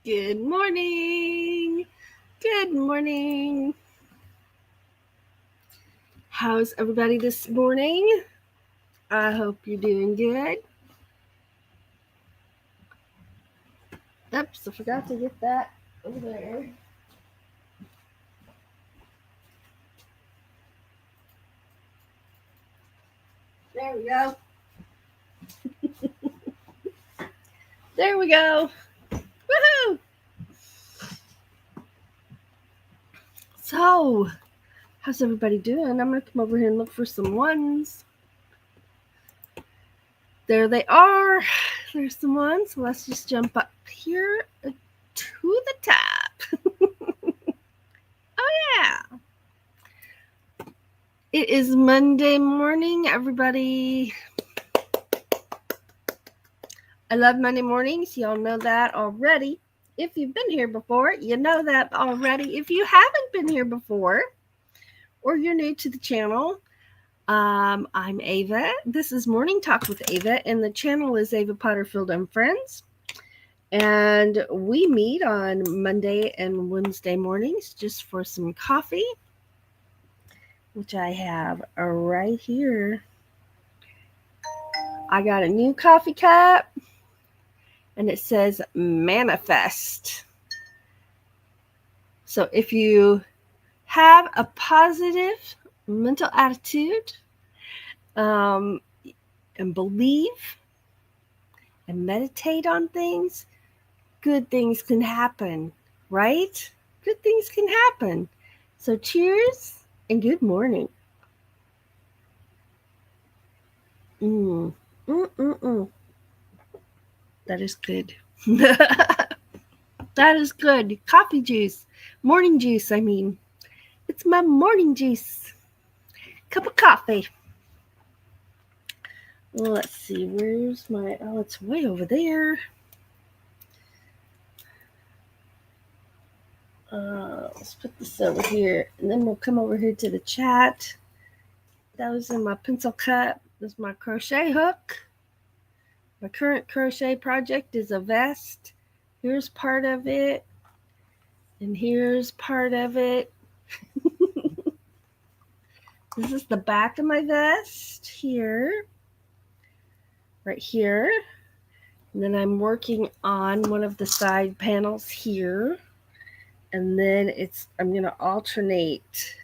Good morning. Good morning. How's everybody this morning? I hope you're doing good. Oops, I forgot to get that over there. There we go. There we go. Woohoo! So, how's everybody doing? I'm going to come over here and look for some ones. There they are. There's some ones. Let's just jump up here to the top. Oh, yeah. It is Monday morning, everybody. I love Monday mornings. Y'all know that already. If you've been here before, you know that already. If you haven't been here before, or you're new to the channel, I'm Ava. This is Morning Talk with Ava, and the channel is Ava Potterfield and Friends. And we meet on Monday and Wednesday mornings just for some coffee, which I have right here. I got a new coffee cup, and it says manifest. So if you have a positive mental attitude and believe and meditate on things, good things can happen, right? Good things can happen. So cheers and good morning. That is good. That is good. Coffee juice. Morning juice, I mean. It's my morning juice. Cup of coffee. Well, let's see. Where's my... Oh, it's way over there. Let's put this over here. And then we'll come over here to the chat. That was in my pencil cup. This is my crochet hook. My current crochet project is a vest. Here's part of it. And here's part of it. This is the back of my vest here. Right here. And then I'm working on one of the side panels here. And then I'm going to alternate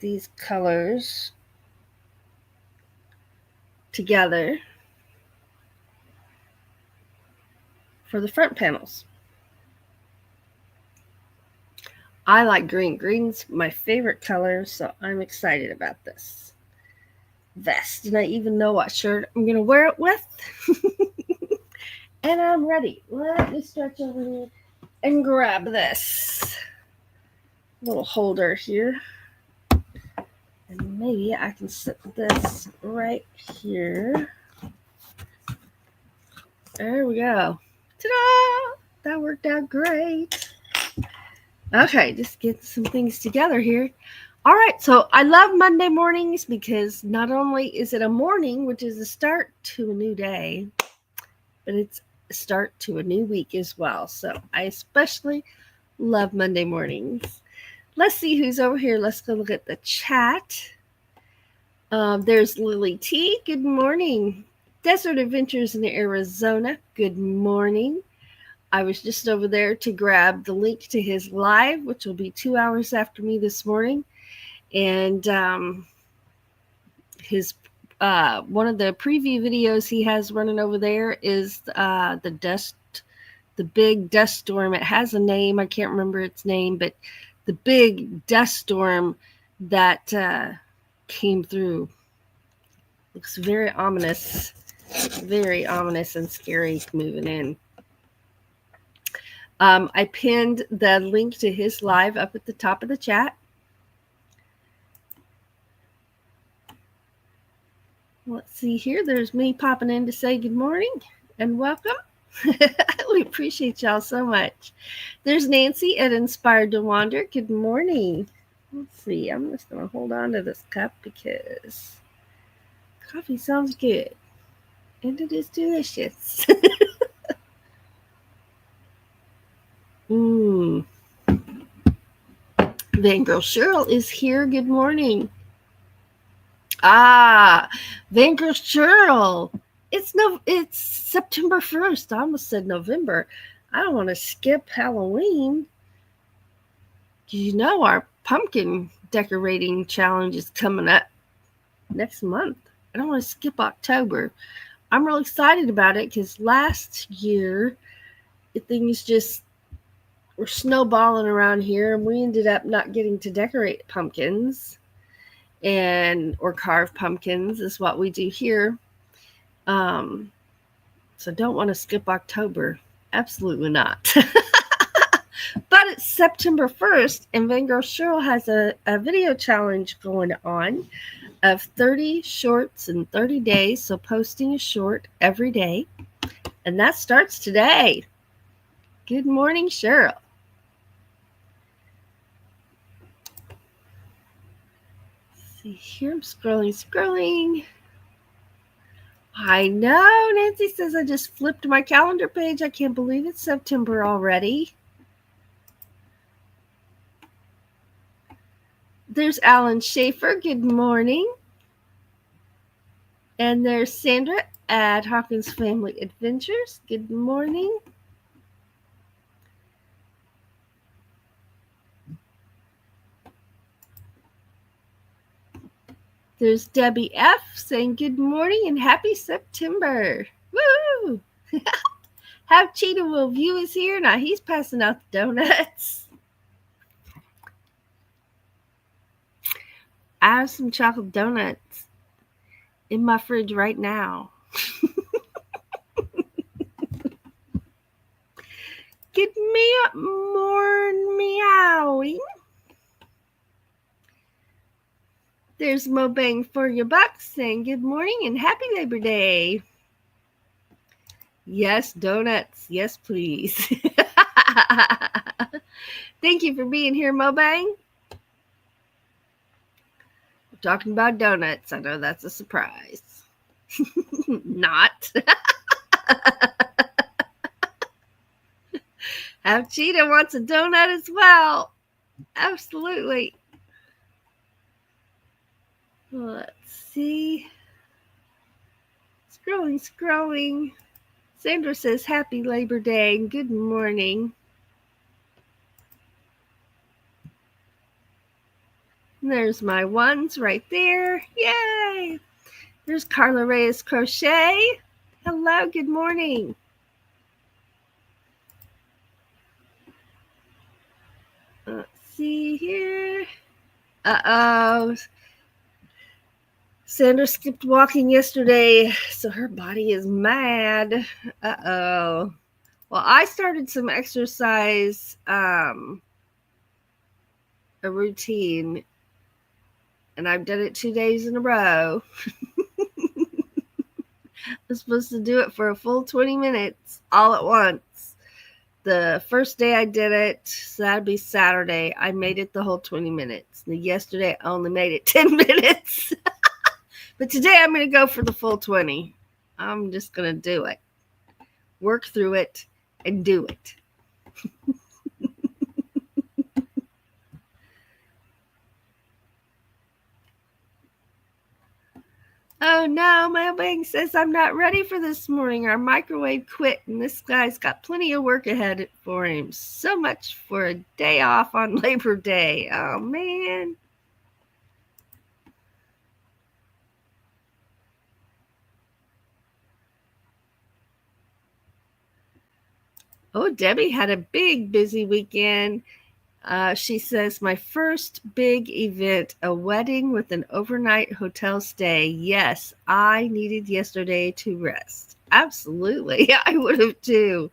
these colors together for the front panels. I like green. Green's my favorite color, so I'm excited about this vest. And I even know what shirt I'm going to wear it with. And I'm ready. Let me stretch over here and grab this little holder here. And maybe I can set this right here. There we go. Ta-da! That worked out great. Okay, just get some things together here. All right, so I love Monday mornings because not only is it a morning, which is a start to a new day, but it's a start to a new week as well. So I especially love Monday mornings. Let's see who's over here. Let's go look at the chat. There's Lily T. Good morning. Desert Adventures in Arizona. Good morning. I was just over there to grab the link to his live, which will be 2 hours after me this morning. And his one of the preview videos he has running over there is the big dust storm. It has a name. I can't remember its name, but the big dust storm that came through. Looks very ominous and scary moving in. I pinned the link to his live up at the top of the chat. Let's see here. There's me popping in to say good morning and welcome. We appreciate y'all so much. There's Nancy at Inspired to Wander. Good morning. Let's see. I'm just going to hold on to this cup because coffee sounds good. And it is delicious. Van Girl Cheryl is here. Good morning. Van Girl Cheryl. It's September 1st. I almost said November. I don't want to skip Halloween. You know our pumpkin decorating challenge is coming up next month. I don't want to skip October. I'm really excited about it because last year things just were snowballing around here, and we ended up not getting to decorate pumpkins or carve pumpkins is what we do here. So don't want to skip October. Absolutely not. But it's September 1st, and Van Girl Cheryl has a video challenge going on of 30 shorts in 30 days. So posting a short every day. And that starts today. Good morning, Cheryl. Let's see here, I'm scrolling. I know. Nancy says I just flipped my calendar page. I can't believe it's September already. There's Alan Schaefer. Good morning. And there's Sandra at Hawkins Family Adventures. Good morning. There's Debbie F. saying good morning and happy September. Woo! Have Cheetah Will View is here. Now he's passing out the donuts. I have some chocolate donuts in my fridge right now. Good morning, meowing. There's Mo Bang for your bucks saying good morning and happy Labor Day. Yes, donuts. Yes, please. Thank you for being here, Mo Bang. We're talking about donuts. I know that's a surprise. Not. Have Cheetah wants a donut as well. Absolutely. Let's see. Scrolling. Sandra says happy Labor Day and good morning. And there's my ones right there. Yay! There's Carla Reyes Crochet. Hello, good morning. Let's see here. Uh-oh. Sandra skipped walking yesterday, so her body is mad. Uh-oh. Well, I started some exercise, a routine, and I've done it 2 days in a row. I'm supposed to do it for a full 20 minutes all at once. The first day I did it, so that'd be Saturday, I made it the whole 20 minutes. And yesterday, I only made it 10 minutes. But today, I'm going to go for the full 20. I'm just going to do it. Work through it and do it. Oh no, Mailbag says I'm not ready for this morning. Our microwave quit and this guy's got plenty of work ahead for him. So much for a day off on Labor Day. Oh man. Oh, Debbie had a big busy weekend. She says, my first big event, a wedding with an overnight hotel stay. Yes, I needed yesterday to rest. Absolutely. I would have too.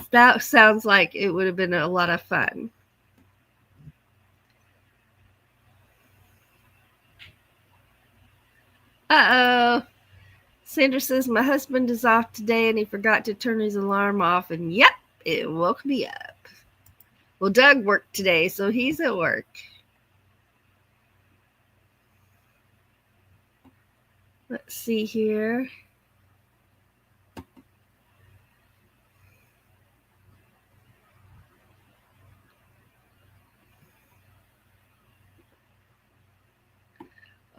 That sounds like it would have been a lot of fun. Uh-oh. Sandra says, my husband is off today and he forgot to turn his alarm off. And yep, it woke me up. Well, Doug worked today, so he's at work. Let's see here.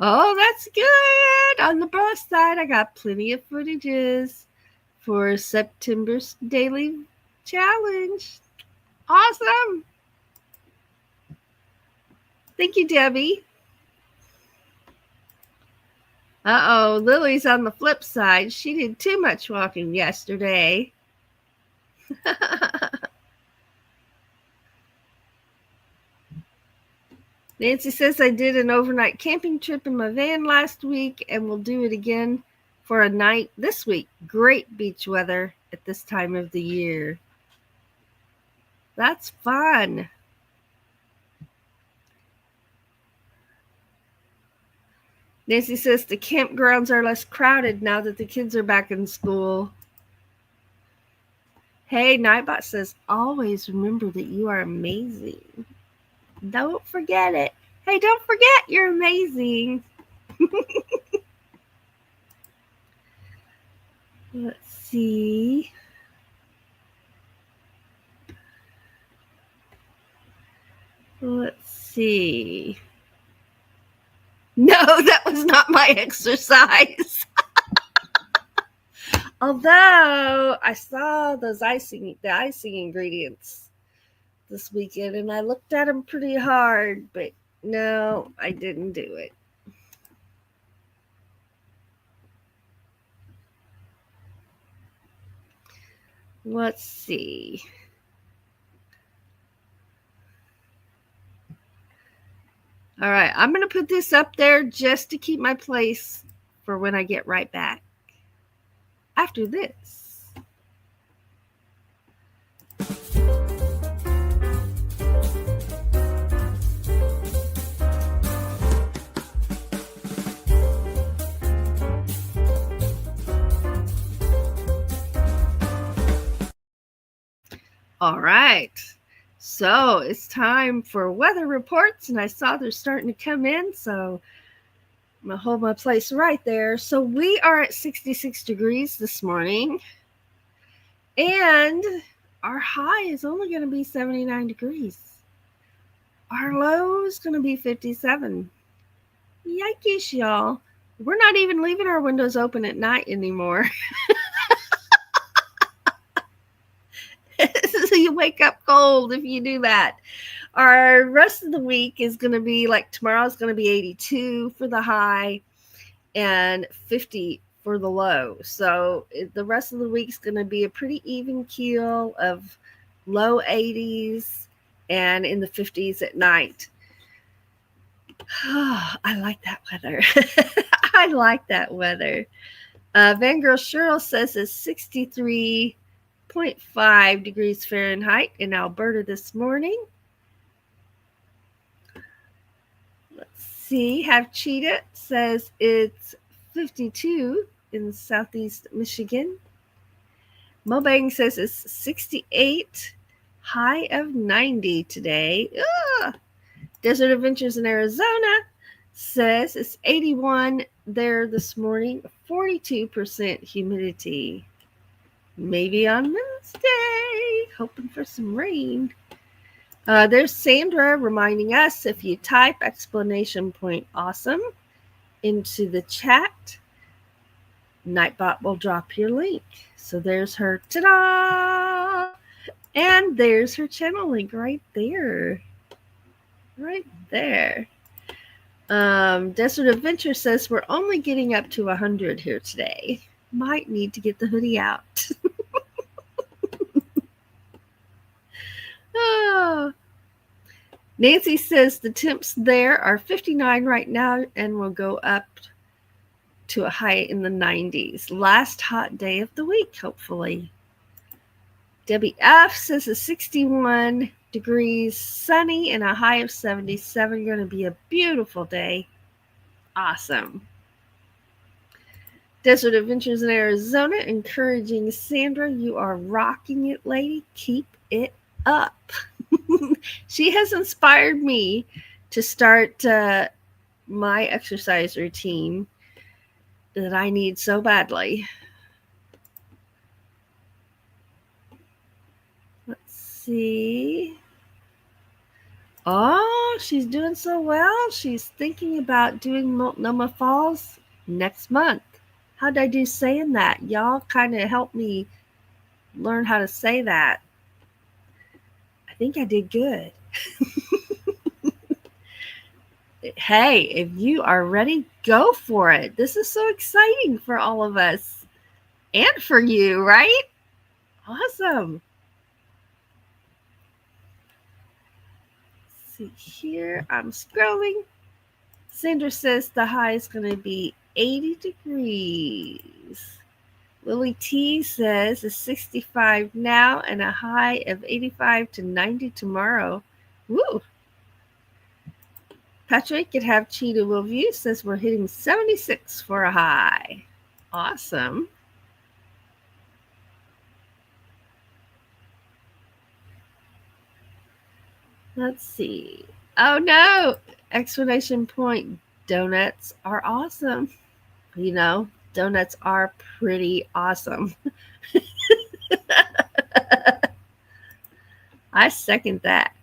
Oh, that's good. On the plus side, I got plenty of footages for September's daily challenge. Awesome. Thank you, Debbie. Uh-oh, Lily's on the flip side. She did too much walking yesterday. Nancy says I did an overnight camping trip in my van last week and will do it again for a night this week. Great beach weather at this time of the year. That's fun. Nancy says the campgrounds are less crowded now that the kids are back in school. Hey, Nightbot says, always remember that you are amazing. Don't forget it. Hey, don't forget you're amazing. Let's see. Let's see. No, that was not my exercise. Although I saw the icing ingredients this weekend and I looked at them pretty hard, but no, I didn't do it. Let's see. All right, I'm going to put this up there just to keep my place for when I get right back after this. All right. So it's time for weather reports, and I saw they're starting to come in, so I'm going to hold my place right there. So we are at 66 degrees this morning, and our high is only going to be 79 degrees. Our low is going to be 57. Yikes, y'all. We're not even leaving our windows open at night anymore. So you wake up cold if you do that. Our rest of the week is going to be like tomorrow's going to be 82 for the high and 50 for the low. So the rest of the week is going to be a pretty even keel of low 80s and in the 50s at night. Oh, I like that weather. I like that weather. Vangirl Cheryl says it's 63.5 degrees Fahrenheit in Alberta this morning. Let's see. Have Cheetah says it's 52 in southeast Michigan. Mobang says it's 68, high of 90 today. Ugh. Desert Adventures in Arizona says it's 81 there this morning, 42% humidity. Maybe on Wednesday, hoping for some rain. There's Sandra reminding us if you type exclamation point awesome into the chat, Nightbot will drop your link. So there's her, ta-da! And there's her channel link right there. Right there. Desert Adventure says we're only getting up to 100 here today. Might need to get the hoodie out. Oh. Nancy says the temps there are 59 right now and will go up to a high in the 90s. Last hot day of the week, hopefully. Debbie F says it's 61 degrees, sunny, and a high of 77. Going to be a beautiful day. Awesome. Desert Adventures in Arizona encouraging Sandra, you are rocking it, lady. Keep it up. She has inspired me to start my exercise routine that I need so badly. Let's see. Oh, she's doing so well. She's thinking about doing Multnomah Falls next month. How'd I do saying that? Y'all kind of help me learn how to say that. I think I did good. Hey, if you are ready, go for it. This is so exciting for all of us and for you, right? Awesome. Let's see here, I'm scrolling. Sandra says the high is going to be 80 degrees. Lily T says it's 65 now and a high of 85 to 90 tomorrow. Woo! Patrick could have Cheetah Will View says we're hitting 76 for a high. Awesome. Let's see. Oh no! Exclamation point. Donuts are awesome. You know, donuts are pretty awesome. I second that.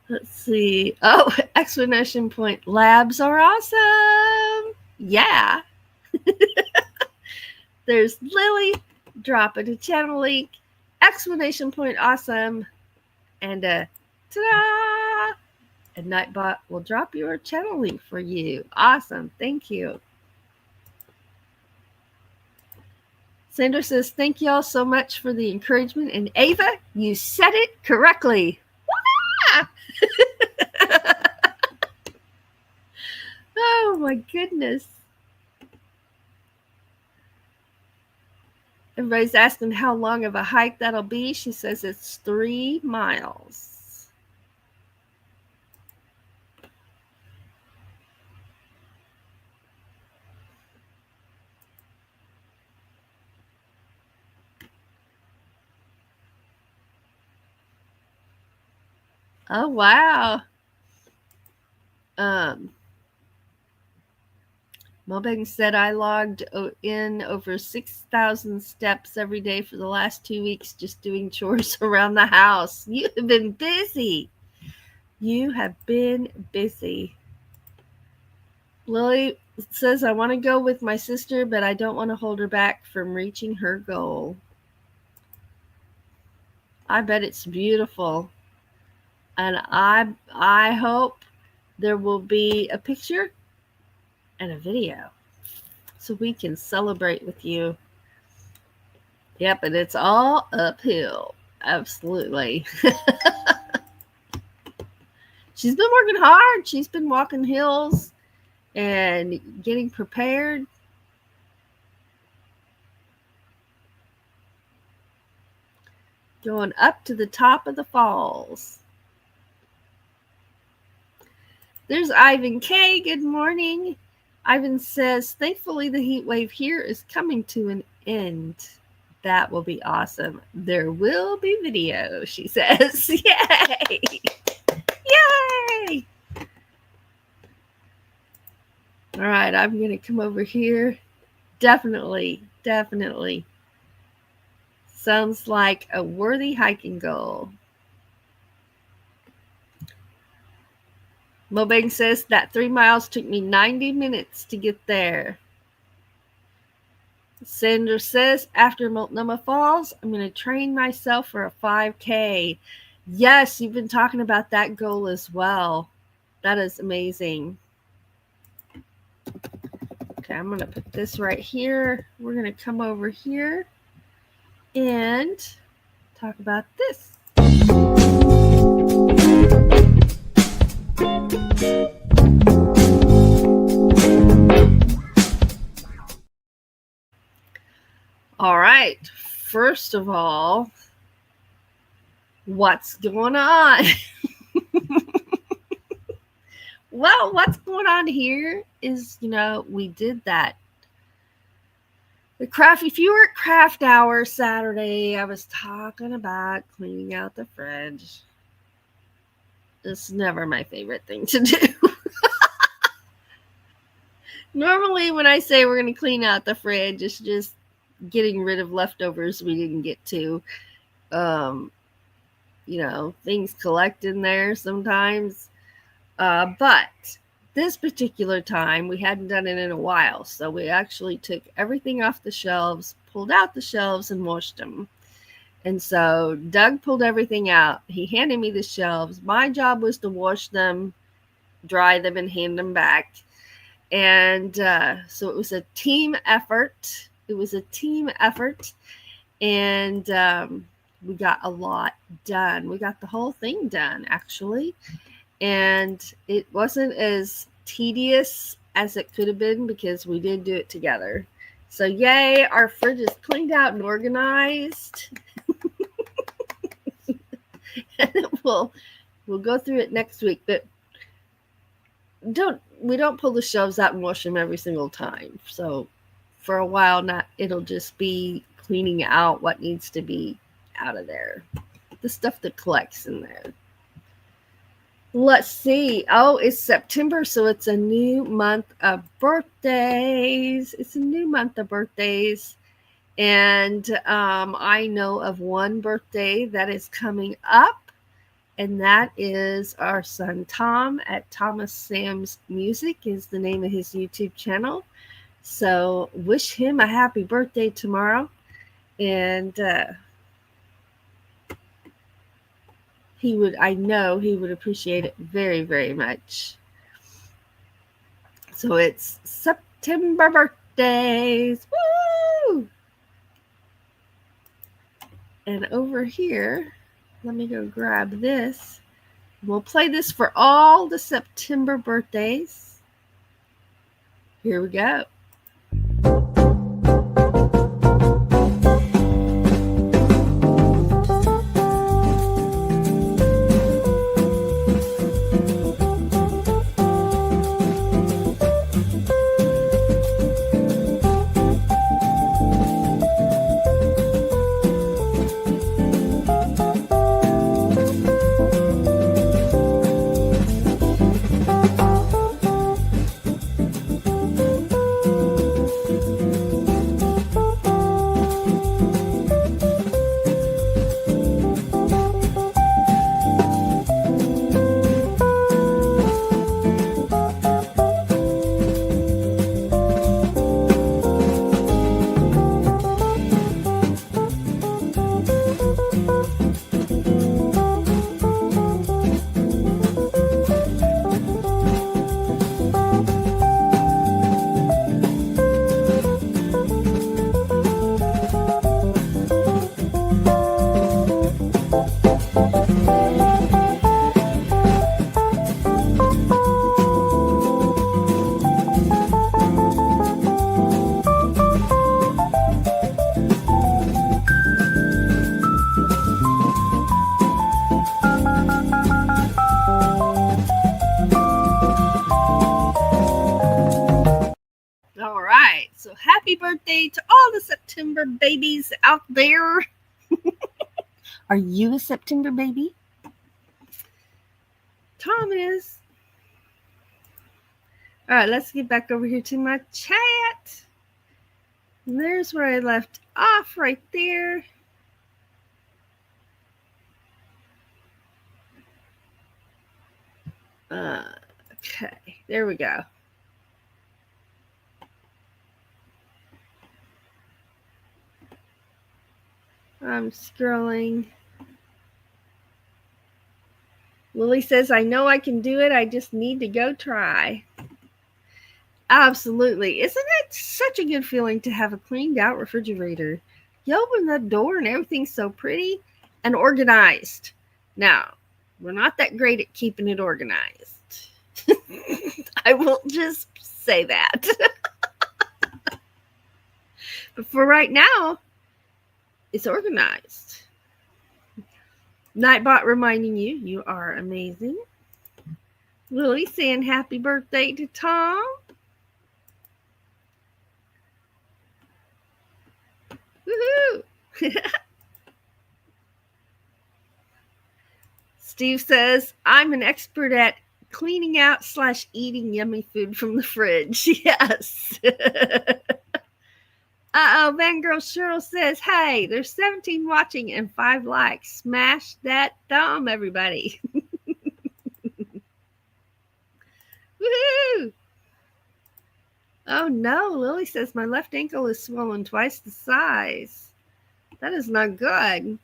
Let's see. Oh, exclamation point. Labs are awesome. Yeah. There's Lily. Drop it a channel link. Exclamation point awesome. And ta-da! And Nightbot will drop your channel link for you. Awesome. Thank you. Sandra says, thank you all so much for the encouragement. And Ava, you said it correctly. Oh my goodness. Everybody's asking how long of a hike that'll be. She says it's 3 miles. Oh, wow. Mobang said I logged in over 6,000 steps every day for the last 2 weeks just doing chores around the house. You have been busy. You have been busy. Lily says, I want to go with my sister, but I don't want to hold her back from reaching her goal. I bet it's beautiful. And I hope there will be a picture and a video so we can celebrate with you. Yep, and it's all uphill. Absolutely. She's been working hard. She's been walking hills and getting prepared. Going up to the top of the falls. There's Ivan K. Good morning. Ivan says, thankfully the heat wave here is coming to an end. That will be awesome. There will be video, she says. Yay! Yay! All right, I'm going to come over here. Definitely. Sounds like a worthy hiking goal. Mobang says that 3 miles took me 90 minutes to get there. Sandra says, after Multnomah Falls, I'm going to train myself for a 5K. Yes, you've been talking about that goal as well. That is amazing. Okay, I'm going to put this right here. We're going to come over here and talk about this. All right. First of all, what's going on? Well, what's going on here is, we did that. If you were at craft hour Saturday, I was talking about cleaning out the fridge. It's never my favorite thing to do. Normally, when I say we're going to clean out the fridge, it's just getting rid of leftovers we didn't get to. things collect in there sometimes. But this particular time, we hadn't done it in a while. So we actually took everything off the shelves, pulled out the shelves, and washed them. And so Doug pulled everything out. He handed me the shelves. My job was to wash them, dry them, and hand them back. And so it was a team effort. And we got a lot done. We got the whole thing done, actually. And it wasn't as tedious as it could have been because we did do it together. So yay, our fridge is cleaned out and organized. And we'll go through it next week. But we don't pull the shelves out and wash them every single time. So for a while, it'll just be cleaning out what needs to be out of there. The stuff that collects in there. Let's see. Oh, it's September, so it's a new month of birthdays. And I know of one birthday that is coming up, and that is our son Tom at Thomas Sam's Music is the name of his YouTube channel. So wish him a happy birthday tomorrow. And I know he would appreciate it very, very much. So it's September birthdays. Woo! And over here, let me go grab this. We'll play this for all the September birthdays. Here we go. So happy birthday to all the September babies out there. Are you a September baby? Tom is. All right, let's get back over here to my chat. And there's where I left off right there. Okay, there we go. I'm scrolling. Lily says, I know I can do it. I just need to go try. Absolutely. Isn't it such a good feeling to have a cleaned out refrigerator? You open the door and everything's so pretty and organized. Now, we're not that great at keeping it organized. I will just say that. But for right now, it's organized. Nightbot reminding you, you are amazing. Lily saying happy birthday to Tom. Woohoo! Steve says, I'm an expert at cleaning out / eating yummy food from the fridge. Yes. Van Girl Cheryl says, hey, there's 17 watching and 5 likes. Smash that thumb, everybody. Woohoo! Oh no, Lily says my left ankle is swollen twice the size. That is not good.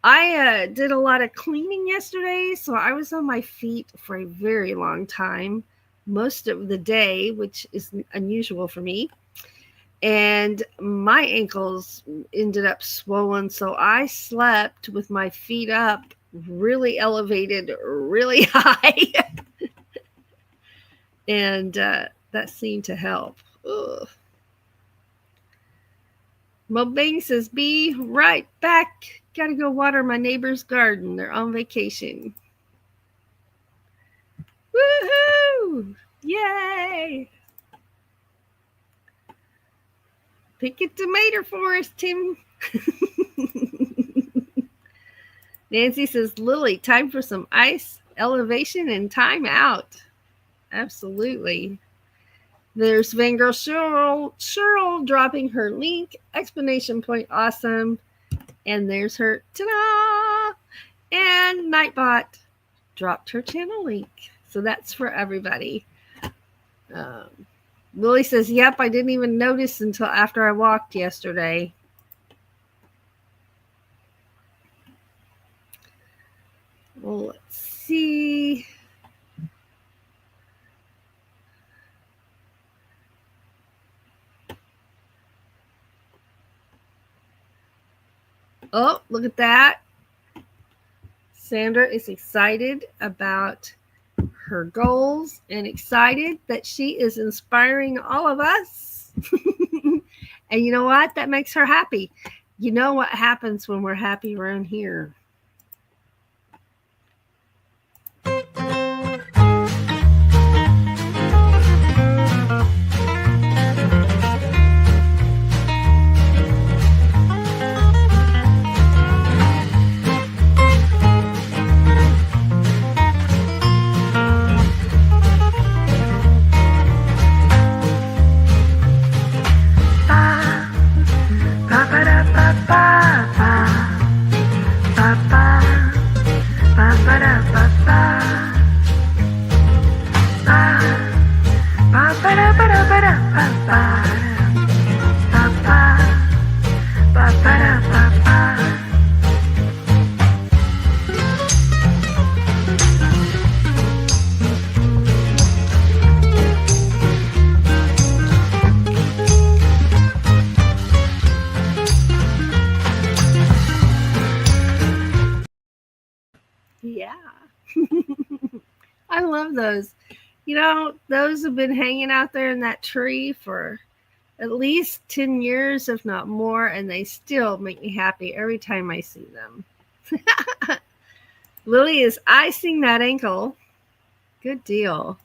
I did a lot of cleaning yesterday, so I was on my feet for a very long time, most of the day, which is unusual for me. And my ankles ended up swollen, so I slept with my feet up, really elevated, really high. And that seemed to help. Ugh. Mo Bing says, be right back. Gotta go water my neighbor's garden. They're on vacation. Woohoo! Yay! Pick a tomato for us, Tim. Nancy says, Lily, time for some ice, elevation, and time out. Absolutely. There's Van Girl Cheryl dropping her link, explanation point, awesome. And there's her, ta-da! And Nightbot dropped her channel link. So that's for everybody. Lily says, yep, I didn't even notice until after I walked yesterday. Well, let's see. Oh, look at that. Sandra is excited about her goals and excited that she is inspiring all of us. And you know what? That makes her happy. You know what happens when we're happy around here? Yeah. I love those. You know, those have been hanging out there in that tree for at least 10 years, if not more, and they still make me happy every time I see them. Lily is icing that ankle. Good deal.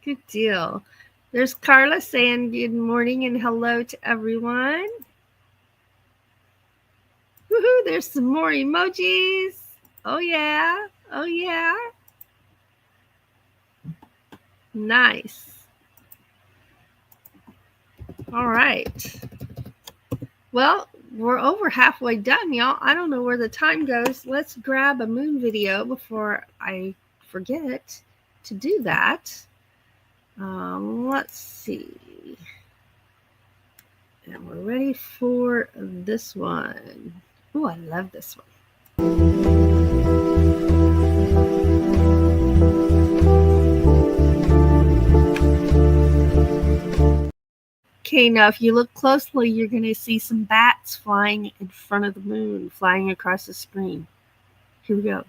Good deal. There's Carla saying good morning and hello to everyone. Woohoo, there's some more emojis. Oh, yeah. Oh, yeah. Nice. All right. Well, we're over halfway done, y'all. I don't know where the time goes. Let's grab a moon video before I forget to do that. Let's see. And we're ready for this one. Oh, I love this one. Okay, now if you look closely, you're going to see some bats flying in front of the moon, flying across the screen. Here we go.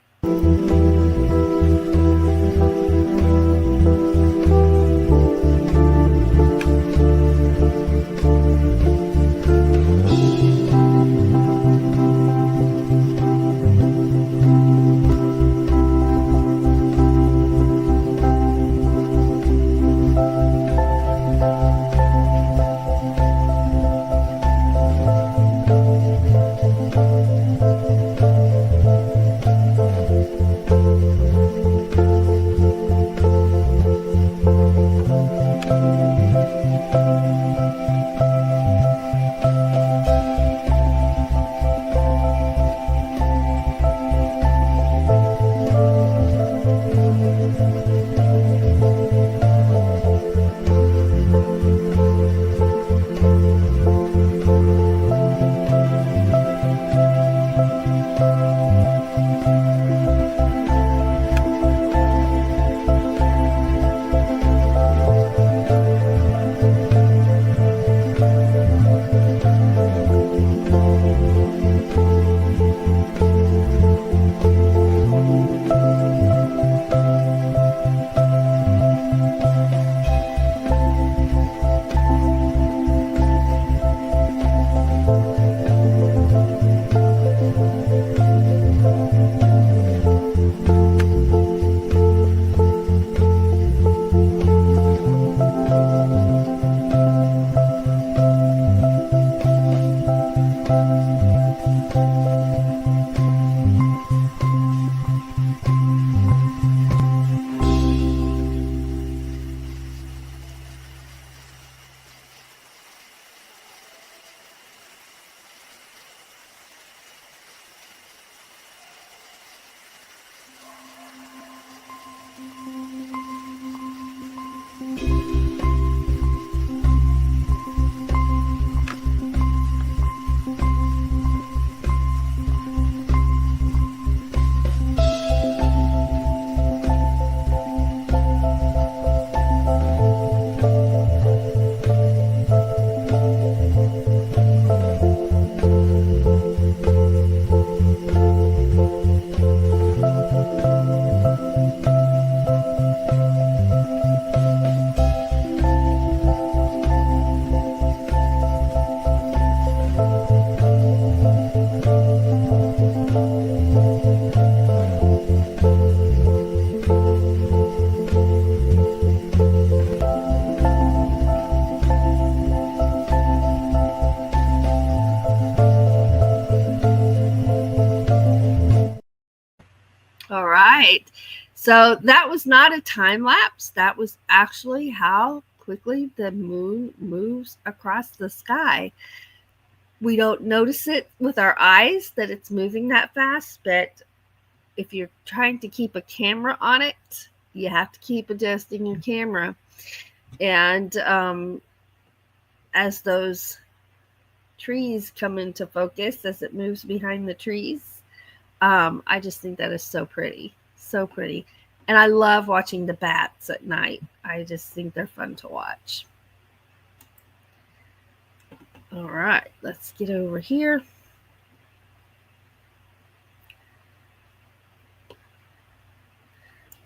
right. So that was not a time lapse. That was actually how quickly the moon moves across the sky. We don't notice it with our eyes that it's moving that fast, but if you're trying to keep a camera on it, you have to keep adjusting your camera. And as those trees come into focus, as it moves behind the trees, I just think that is so pretty. So pretty. And I love watching the bats at night. I just think they're fun to watch. All right, let's get over here.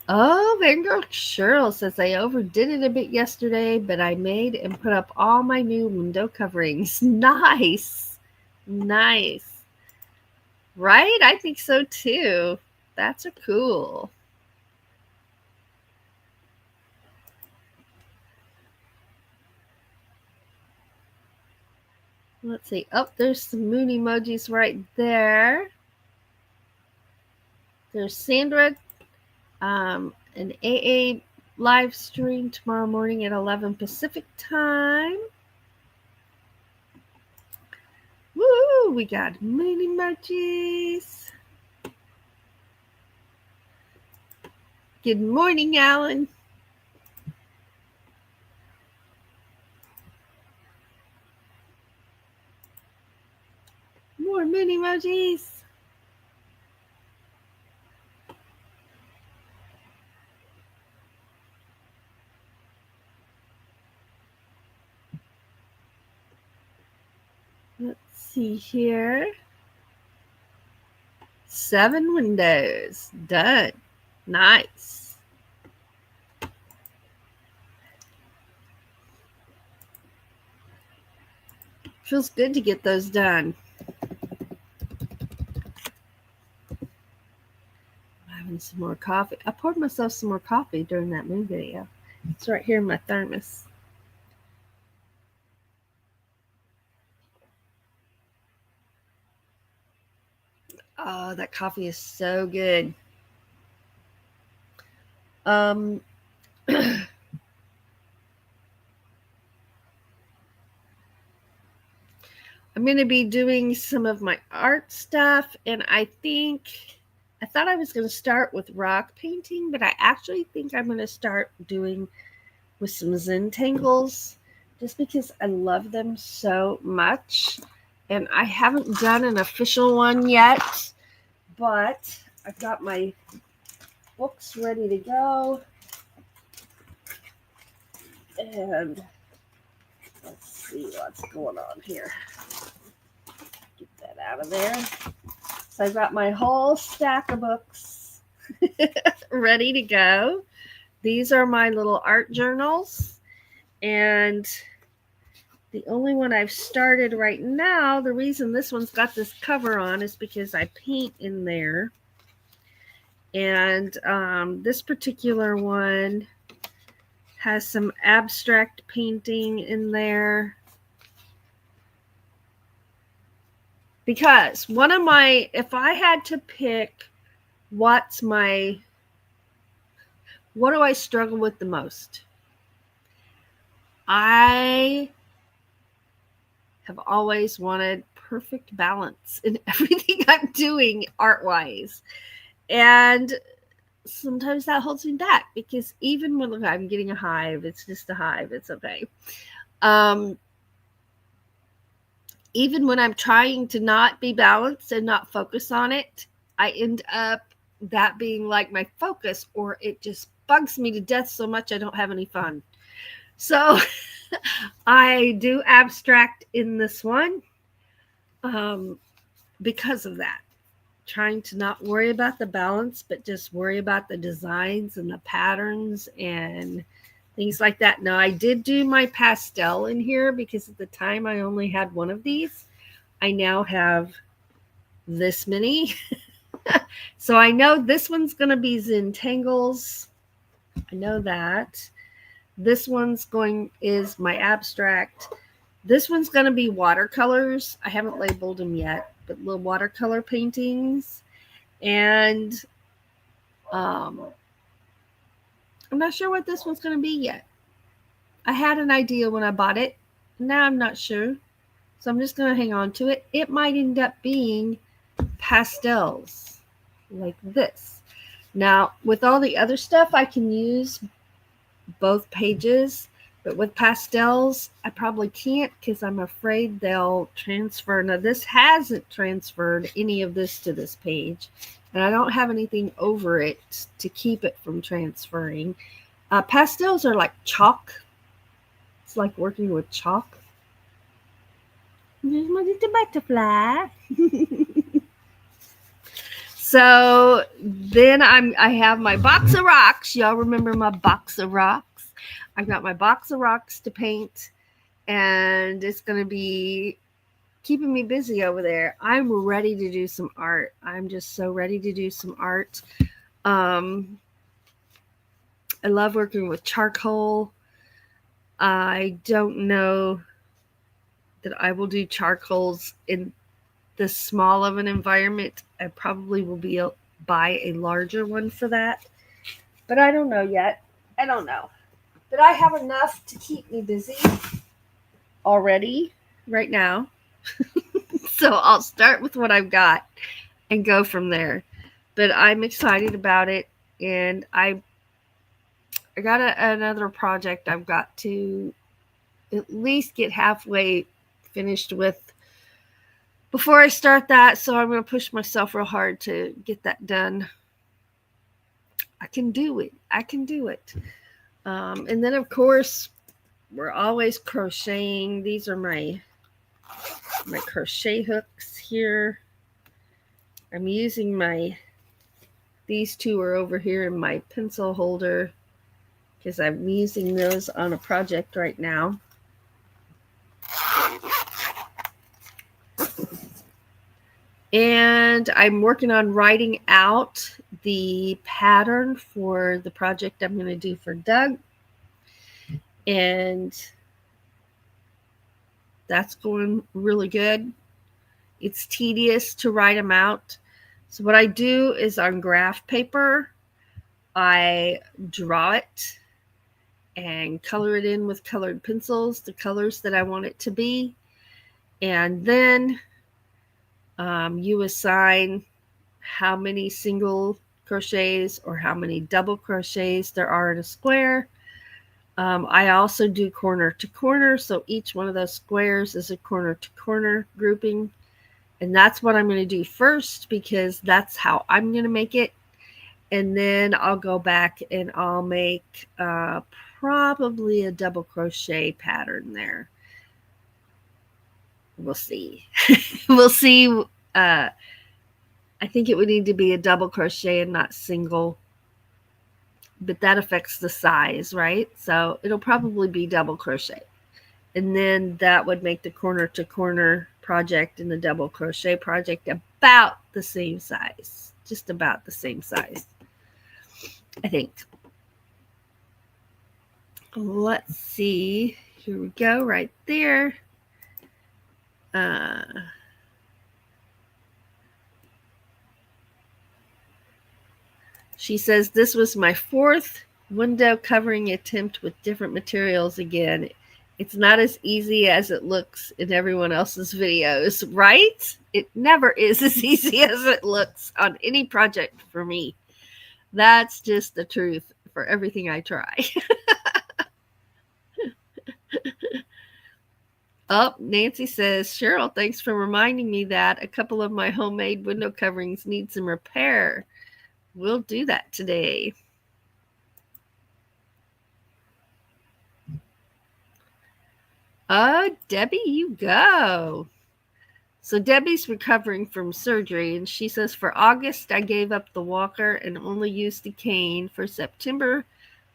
Oh, Vanguard Cheryl says I overdid it a bit yesterday, but I made and put up all my new window coverings. Nice. Nice. Right? I think so too. That's a cool. Let's see. Oh, there's some moon emojis right there. There's Sandra. An AA live stream tomorrow morning at 11 Pacific time. Woo! We got moon emojis. Good morning, Alan. More moon emojis. Let's see here. 7 windows. Done. Nice. Feels good to get those done. I'm having some more coffee. I poured myself some more coffee during that moon video. It's right here in my thermos. Oh, that coffee is so good. I'm going to be doing some of my art stuff, and I thought I was going to start with rock painting, but I actually think I'm going to start doing with some Zentangles just because I love them so much. And I haven't done an official one yet, but I've got my books ready to go. And let's see what's going on here. Get that out of there. So I've got my whole stack of books ready to go. These are my little art journals. And the only one I've started right now, the reason this one's got this cover on is because I paint in there. And this particular one has some abstract painting in there. Because if I had to pick what do I struggle with the most? I have always wanted perfect balance in everything I'm doing art-wise. And sometimes that holds me back because even when I'm getting a hive, it's just a hive. It's okay. Even when I'm trying to not be balanced and not focus on it, I end up that being like my focus, or it just bugs me to death so much I don't have any fun. So I do abstract in this one because of that. Trying to not worry about the balance, but just worry about the designs and the patterns and things like that. Now, I did do my pastel in here because at the time I only had one of these. I now have this many. So I know this one's going to be Zentangles. I know that. This one's is my abstract. This one's going to be watercolors. I haven't labeled them yet, but little watercolor paintings. And I'm not sure what this one's going to be yet. I had an idea when I bought it. Now I'm not sure. So I'm just going to hang on to it. It might end up being pastels like this. Now, with all the other stuff, I can use both pages, but with pastels, I probably can't because I'm afraid they'll transfer. Now, this hasn't transferred any of this to this page, and I don't have anything over it to keep it from transferring. Pastels are like chalk. It's like working with chalk. There's my little butterfly. So then I have my box of rocks. Y'all remember my box of rocks? I've got my box of rocks to paint, and it's going to be keeping me busy over there. I'm ready to do some art. I'm just so ready to do some art. I love working with charcoal. I don't know that I will do charcoals in this small of an environment. I probably will buy a larger one for that, but I don't know yet. I don't know. But I have enough to keep me busy already right now. So I'll start with what I've got and go from there. But I'm excited about it, and I got another project I've got to at least get halfway finished with before I start that. So I'm going to push myself real hard to get that done. I can do it. I can do it. And then, of course, we're always crocheting. These are my crochet hooks here. I'm using these two are over here in my pencil holder because I'm using those on a project right now. And I'm working on writing out the pattern for the project I'm going to do for Doug. And that's going really good. It's tedious to write them out. So what I do is on graph paper, I draw it and color it in with colored pencils, the colors that I want it to be. And then you assign how many single crochets or how many double crochets there are in a square. I also do corner to corner. So each one of those squares is a corner to corner grouping. And that's what I'm going to do first because that's how I'm going to make it. And then I'll go back and I'll make probably a double crochet pattern there. We'll see. We'll see. I think it would need to be a double crochet and not single. But that affects the size, right? So it'll probably be double crochet. And then that would make the corner to corner project and the double crochet project about the same size. Just about the same size, I think. Let's see. Here we go, right there. She says, this was my fourth window covering attempt with different materials again. It's not as easy as it looks in everyone else's videos, right? It never is as easy as it looks on any project for me. That's just the truth for everything I try. Oh, Nancy says, Cheryl, thanks for reminding me that a couple of my homemade window coverings need some repair. We'll do that today. Oh, Debbie, you go. So Debbie's recovering from surgery, and she says, for August, I gave up the walker and only used the cane. For September,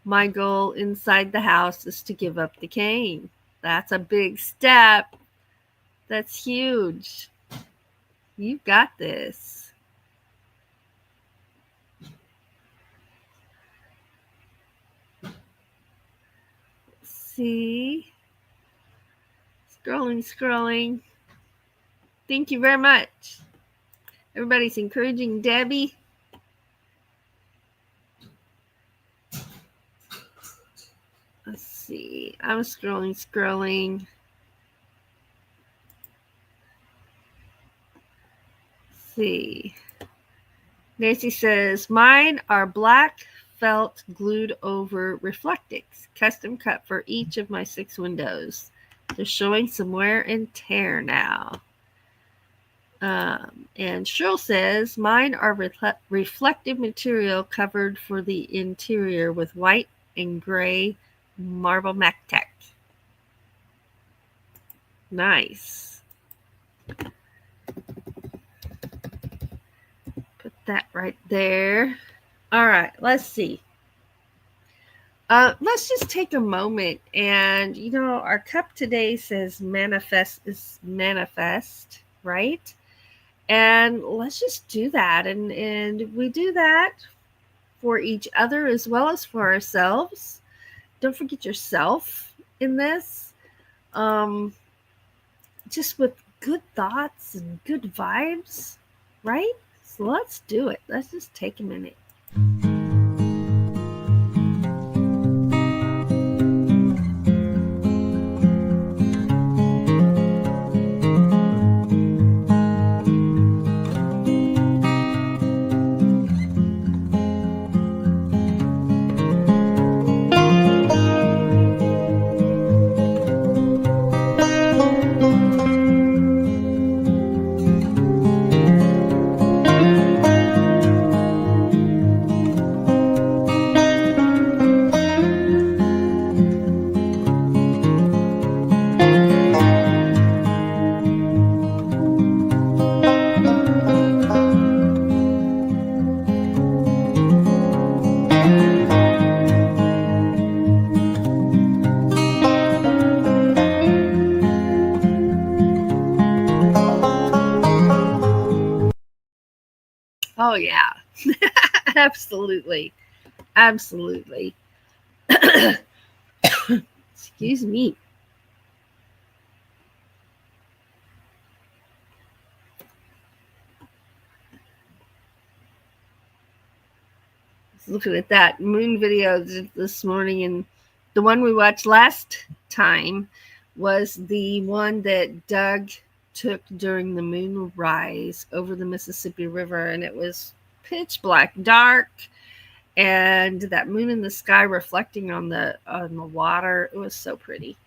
my goal inside the house is to give up the cane. That's a big step. That's huge. You've got this. See? Scrolling. Thank you very much. Everybody's encouraging Debbie. see. I'm scrolling. Let's see. Nancy says, mine are black felt glued over reflectix, custom cut for each of my 6 windows. They're showing some wear and tear now. And Cheryl says, mine are reflective material covered for the interior with white and gray marble MacTech. Nice. Put that right there. All right, let's see. Let's just take a moment, and our cup today says manifest is manifest, right? And let's just do that, and we do that for each other as well as for ourselves. Don't forget yourself in this. Just with good thoughts and good vibes, right? So let's do it. Let's just take a minute. Oh, yeah. Absolutely. Absolutely. Excuse me. Looking at that moon video this morning, and the one we watched last time was the one that Doug took during the moon rise over the Mississippi River, and it was pitch black, dark, and that moon in the sky reflecting on the water. It was so pretty,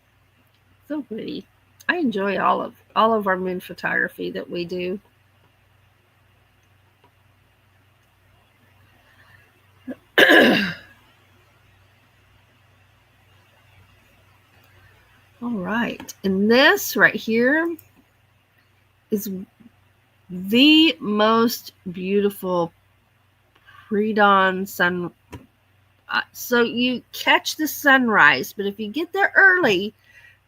so pretty. I enjoy all of our moon photography that we do. All right, and this right here is the most beautiful pre-dawn sun. So you catch the sunrise, but if you get there early,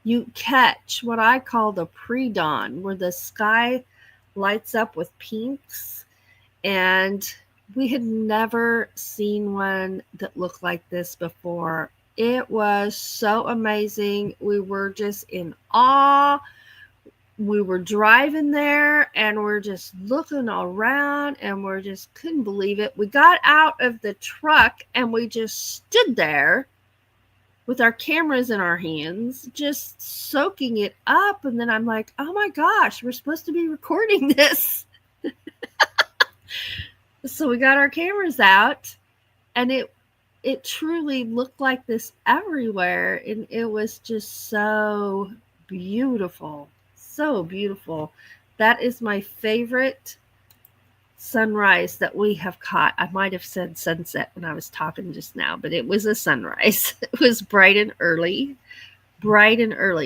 you catch what I call the pre-dawn, where the sky lights up with pinks. And we had never seen one that looked like this before. It was so amazing. We were just in awe. We were driving there and we're just looking around and we're just couldn't believe it. We got out of the truck and we just stood there with our cameras in our hands, just soaking it up. And then I'm like, oh my gosh, we're supposed to be recording this. So we got our cameras out, and it truly looked like this everywhere, and it was just so beautiful. So beautiful. That is my favorite sunrise that we have caught. I might have said sunset when I was talking just now, but it was a sunrise. It was bright and early.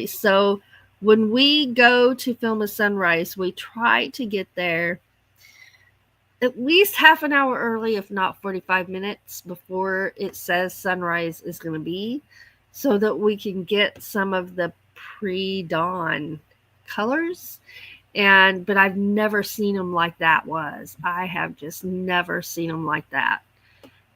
So when we go to film a sunrise, we try to get there at least half an hour early, if not 45 minutes before it says sunrise is going to be, so that we can get some of the pre-dawn colors. But I've never seen them like that was. I have just never seen them like that.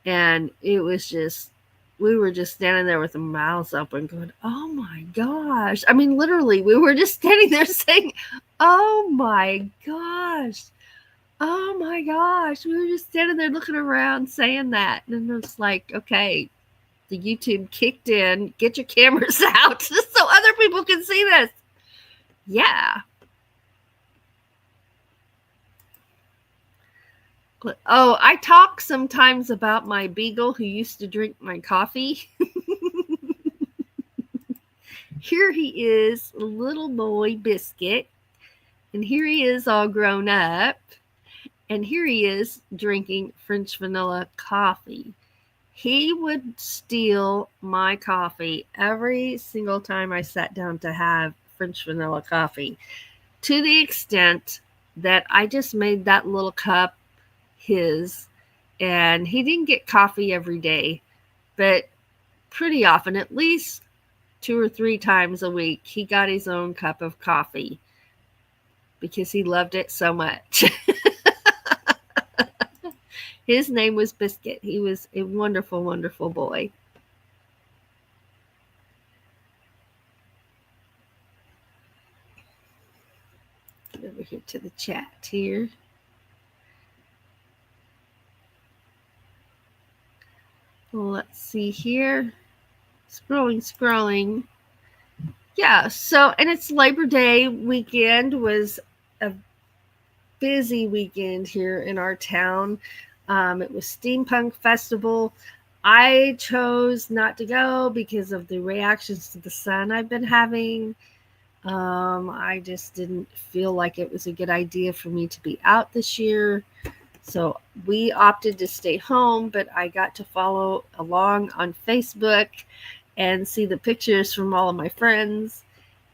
And it was just, we were just standing there with our mouths open going, oh my gosh. I mean, literally, we were just standing there saying, oh my gosh. Oh my gosh. We were just standing there looking around saying that. And it's like, okay, The YouTube kicked in. Get your cameras out so other people can see this. Yeah. Oh, I talk sometimes about my beagle who used to drink my coffee. Here he is, little boy Biscuit. And here he is all grown up. And here he is drinking French vanilla coffee. He would steal my coffee every single time I sat down to have French vanilla coffee, to the extent that I just made that little cup his. And he didn't get coffee every day, but pretty often, at least 2 or 3 times a week, he got his own cup of coffee because he loved it so much. His name was Biscuit. He was a wonderful, wonderful boy. Get over here to the chat here. Let's see here. Scrolling. Yeah, so, and it's Labor Day weekend. Was a busy weekend here in our town. It was Steampunk Festival. I chose not to go because of the reactions to the sun I've been having. I just didn't feel like it was a good idea for me to be out this year. So we opted to stay home, but I got to follow along on Facebook and see the pictures from all of my friends.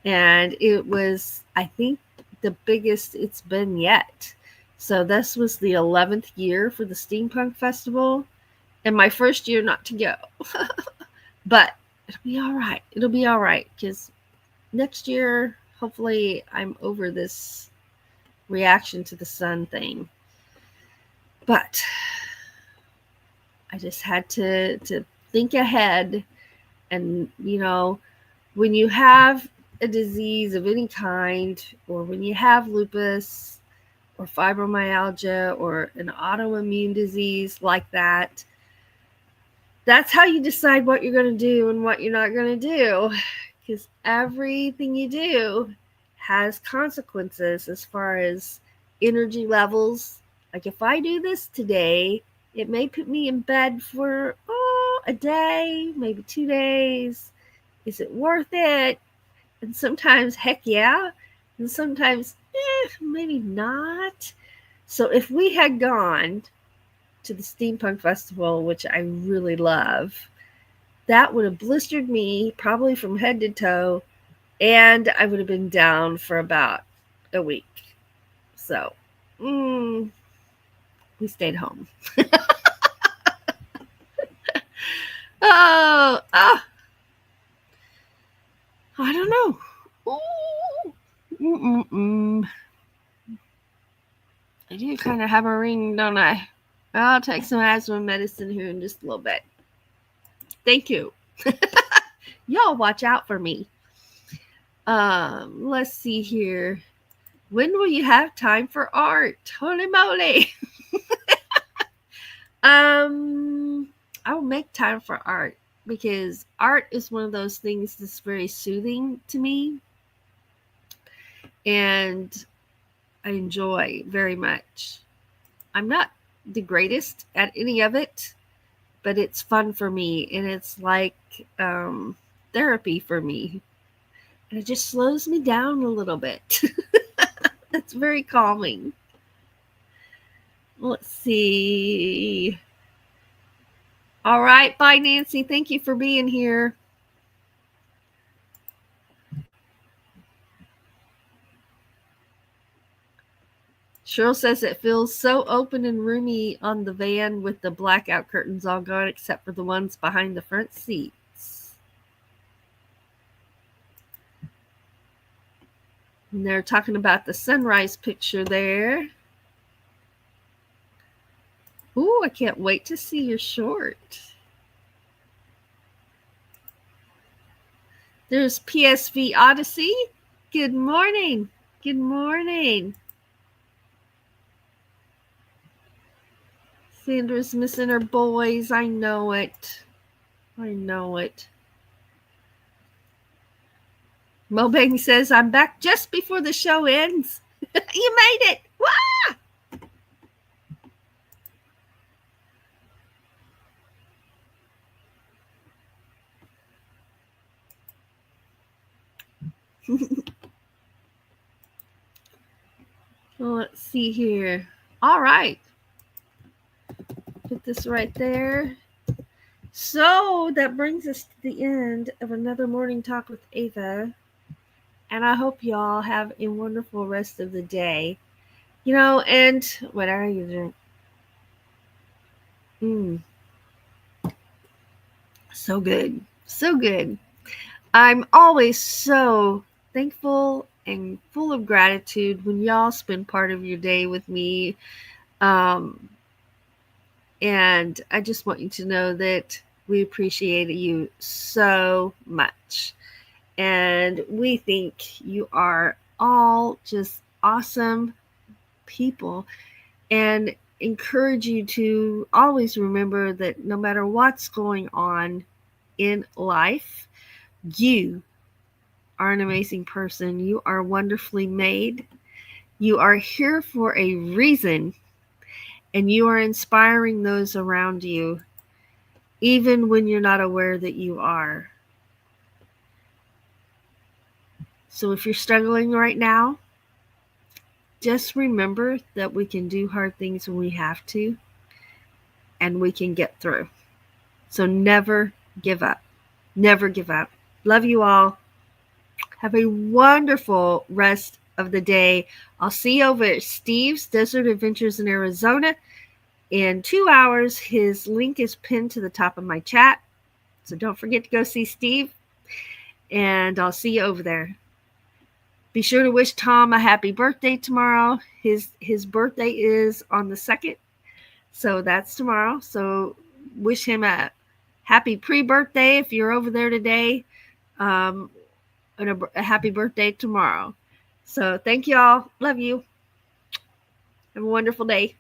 And it was, I think, the biggest it's been yet. So this was the 11th year for the Steampunk Festival and my first year not to go. But it'll be all right. It'll be all right because next year, hopefully, I'm over this reaction to the sun thing. But I just had to think ahead. And, you know, when you have a disease of any kind, or when you have lupus or fibromyalgia or an autoimmune disease like that, that's how you decide what you're going to do and what you're not going to do. Because everything you do has consequences as far as energy levels. Like if I do this today, it may put me in bed for a day, maybe 2 days. Is it worth it? And sometimes, heck yeah. And sometimes, maybe not. So if we had gone to the Steampunk Festival, which I really love, that would have blistered me probably from head to toe, and I would have been down for about a week. So, we stayed home. I don't know. I do kind of have a ring, don't I? I'll take some asthma medicine here in just a little bit. Thank you. Y'all watch out for me. Let's see here. When will you have time for art? Holy moly. I will make time for art because art is one of those things that's very soothing to me. And I enjoy very much. I'm not the greatest at any of it, but it's fun for me. And it's like therapy for me. And it just slows me down a little bit. It's very calming. Let's see. All right. Bye, Nancy. Thank you for being here. Cheryl says it feels so open and roomy on the van with the blackout curtains all gone except for the ones behind the front seats. And they're talking about the sunrise picture there. Ooh, I can't wait to see your short. There's PSV Odyssey. Good morning. Good morning. Sandra's missing her boys. I know it. I know it. Mobang says, I'm back just before the show ends. You made it. Wah! Well, let's see here. All right. Put this right there. So that brings us to the end of another morning talk with Ava. And I hope y'all have a wonderful rest of the day. And what are you doing? So good. So good. I'm always so thankful and full of gratitude when y'all spend part of your day with me. And I just want you to know that we appreciate you so much. And we think you are all just awesome people, and encourage you to always remember that no matter what's going on in life, you are an amazing person. You are wonderfully made. You are here for a reason, and you are inspiring those around you, even when you're not aware that you are. So if you're struggling right now, just remember that we can do hard things when we have to, and we can get through. So never give up. Never give up. Love you all. Have a wonderful rest of the day. I'll see you over at Steve's Desert Adventures in Arizona in 2 hours. His link is pinned to the top of my chat. So don't forget to go see Steve. And I'll see you over there. Be sure to wish Tom a happy birthday tomorrow. His birthday is on the 2nd. So that's tomorrow. So wish him a happy pre-birthday if you're over there today. And a happy birthday tomorrow. So thank you all. Love you. Have a wonderful day.